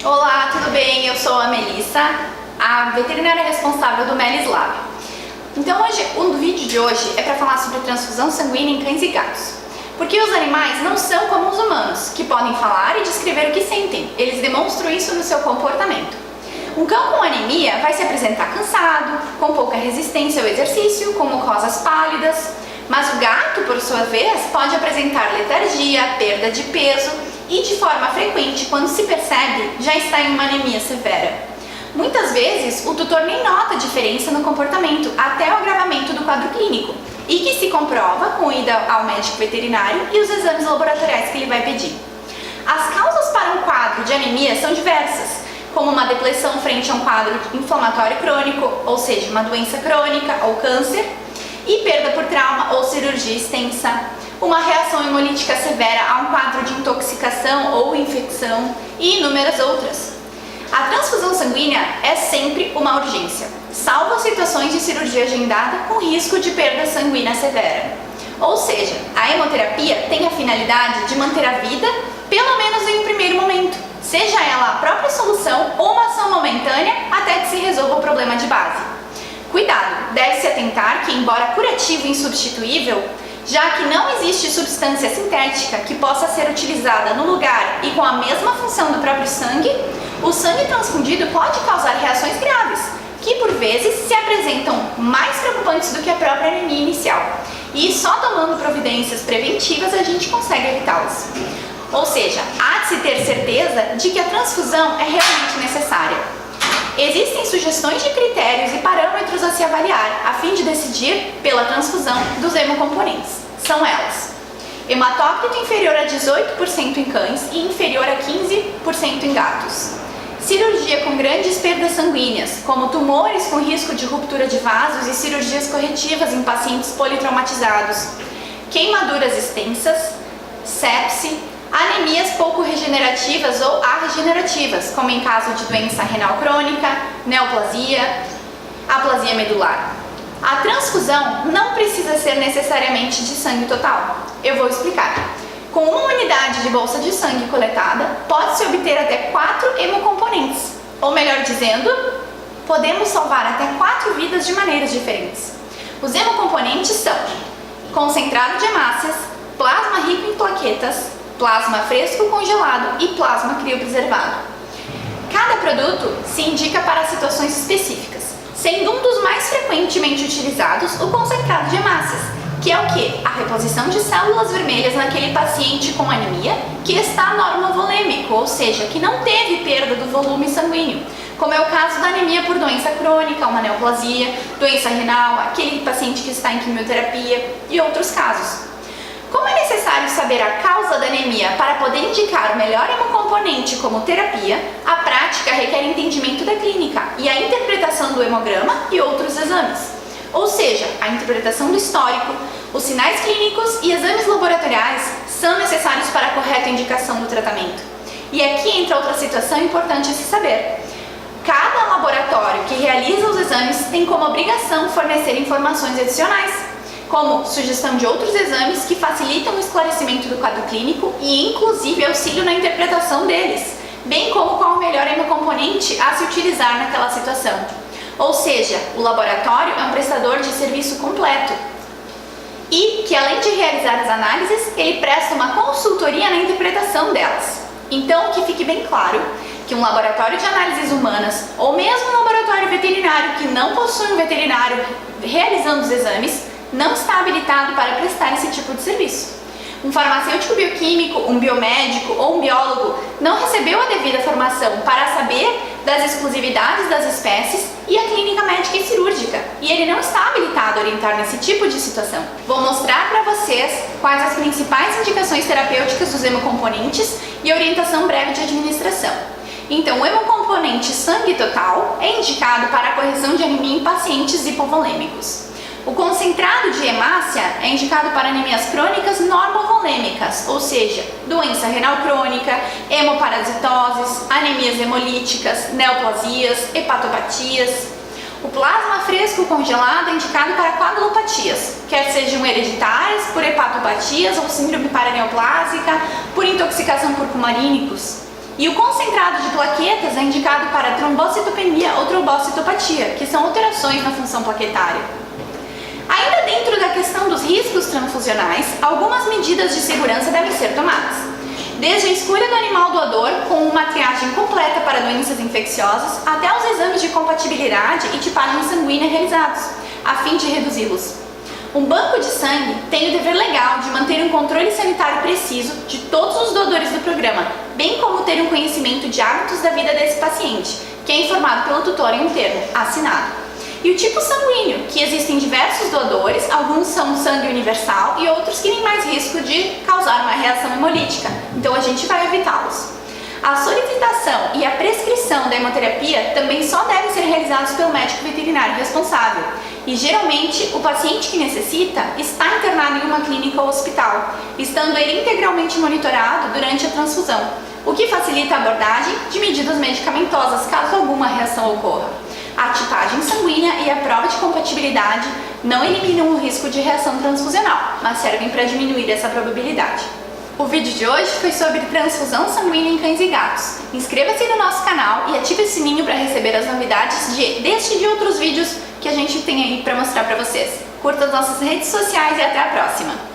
Olá, tudo bem? Eu sou a Melissa, a veterinária responsável do Melis Lab. Então o vídeo de hoje é para falar sobre transfusão sanguínea em cães e gatos. Porque os animais não são como os humanos, que podem falar e descrever o que sentem. Eles demonstram isso no seu comportamento. Um cão com anemia vai se apresentar cansado, com pouca resistência ao exercício, com mucosas pálidas. Mas o gato, por sua vez, pode apresentar letargia, perda de peso e, de forma frequente, quando se percebe, já está em uma anemia severa. Muitas vezes, o tutor nem nota diferença no comportamento até o agravamento do quadro clínico e que se comprova com ida ao médico veterinário e os exames laboratoriais que ele vai pedir. As causas para um quadro de anemia são diversas, como uma depressão frente a um quadro inflamatório crônico, ou seja, uma doença crônica ou câncer, e perda por trauma ou cirurgia extensa, uma reação hemolítica severa a um quadro de intoxicação ou infecção e inúmeras outras. A transfusão sanguínea é sempre uma urgência, salvo as situações de cirurgia agendada com risco de perda sanguínea severa. Ou seja, a hemoterapia tem a finalidade de manter a vida, pelo menos em um primeiro momento, seja ela a própria solução ou uma ação momentânea até que se resolva o problema de base. Cuidado, deve-se atentar que, embora curativo e insubstituível, já que não existe substância sintética que possa ser utilizada no lugar e com a mesma função do próprio sangue, o sangue transfundido pode causar reações graves, que por vezes se apresentam mais preocupantes do que a própria anemia inicial. E só tomando providências preventivas a gente consegue evitá-las. Ou seja, há de se ter certeza de que a transfusão é realmente necessária. Existem sugestões de critérios e parâmetros a se avaliar a fim de decidir pela transfusão dos hemocomponentes. São elas: hematócrito inferior a 18% em cães e inferior a 15% em gatos. Cirurgia com grandes perdas sanguíneas, como tumores com risco de ruptura de vasos e cirurgias corretivas em pacientes politraumatizados. Queimaduras extensas, sepse, anemias pouco regenerativas ou arregenerativas, como em caso de doença renal crônica, neoplasia, aplasia medular. A transfusão não precisa ser necessariamente de sangue total. Eu vou explicar. Com uma unidade de bolsa de sangue coletada, pode-se obter até 4 hemocomponentes. Ou melhor dizendo, podemos salvar até 4 vidas de maneiras diferentes. Os hemocomponentes são concentrado de hemácias, plasma rico em plaquetas, plasma fresco congelado e plasma criopreservado. Cada produto se indica para situações específicas, sendo um dos mais frequentemente utilizados o concentrado de hemácias, que é o que? A reposição de células vermelhas naquele paciente com anemia que está normovolêmico, ou seja, que não teve perda do volume sanguíneo, como é o caso da anemia por doença crônica, uma neoplasia, doença renal, aquele paciente que está em quimioterapia e outros casos. Como é necessário saber a causa da anemia para poder indicar o melhor hemocomponente como terapia, a prática requer entendimento da clínica e a interpretação do hemograma e outros exames. Ou seja, a interpretação do histórico, os sinais clínicos e exames laboratoriais são necessários para a correta indicação do tratamento. E aqui entra outra situação importante a se saber. Cada laboratório que realiza os exames tem como obrigação fornecer informações adicionais, como sugestão de outros exames que facilitam o esclarecimento do quadro clínico e inclusive auxílio na interpretação deles, bem como qual o melhor hemocomponente a se utilizar naquela situação. Ou seja, o laboratório é um prestador de serviço completo e que, além de realizar as análises, ele presta uma consultoria na interpretação delas. Então, que fique bem claro que um laboratório de análises humanas ou mesmo um laboratório veterinário que não possui um veterinário realizando os exames não está habilitado para prestar esse tipo de serviço. Um farmacêutico bioquímico, um biomédico ou um biólogo não recebeu a devida formação para saber das exclusividades das espécies e a clínica médica e cirúrgica, e ele não está habilitado a orientar nesse tipo de situação. Vou mostrar para vocês quais as principais indicações terapêuticas dos hemocomponentes e orientação breve de administração. Então, o hemocomponente sangue total é indicado para a correção de anemia em pacientes hipovolêmicos. O concentrado de hemácia é indicado para anemias crônicas normovolêmicas, ou seja, doença renal crônica, hemoparasitoses, anemias hemolíticas, neoplasias, hepatopatias. O plasma fresco congelado é indicado para coagulopatias, quer sejam hereditárias, por hepatopatias ou síndrome paraneoplásica, por intoxicação por cumarínicos. E o concentrado de plaquetas é indicado para trombocitopenia ou trombocitopatia, que são alterações na função plaquetária. Ainda dentro da questão dos riscos transfusionais, algumas medidas de segurança devem ser tomadas. Desde a escolha do animal doador, com uma triagem completa para doenças infecciosas, até os exames de compatibilidade e tipagem sanguínea realizados, a fim de reduzi-los. Um banco de sangue tem o dever legal de manter um controle sanitário preciso de todos os doadores do programa, bem como ter um conhecimento de hábitos da vida desse paciente, que é informado pelo tutor em um termo assinado. E o tipo sanguíneo, que existem diversos doadores, alguns são sangue universal e outros que têm mais risco de causar uma reação hemolítica, então a gente vai evitá-los. A solicitação e a prescrição da hemoterapia também só devem ser realizados pelo médico veterinário responsável. E geralmente o paciente que necessita está internado em uma clínica ou hospital, estando ele integralmente monitorado durante a transfusão, o que facilita a abordagem de medidas medicamentosas caso alguma reação ocorra. A tipagem sanguínea e a prova de compatibilidade não eliminam o risco de reação transfusional, mas servem para diminuir essa probabilidade. O vídeo de hoje foi sobre transfusão sanguínea em cães e gatos. Inscreva-se no nosso canal e ative o sininho para receber as novidades deste e de outros vídeos que a gente tem aí para mostrar para vocês. Curta as nossas redes sociais e até a próxima!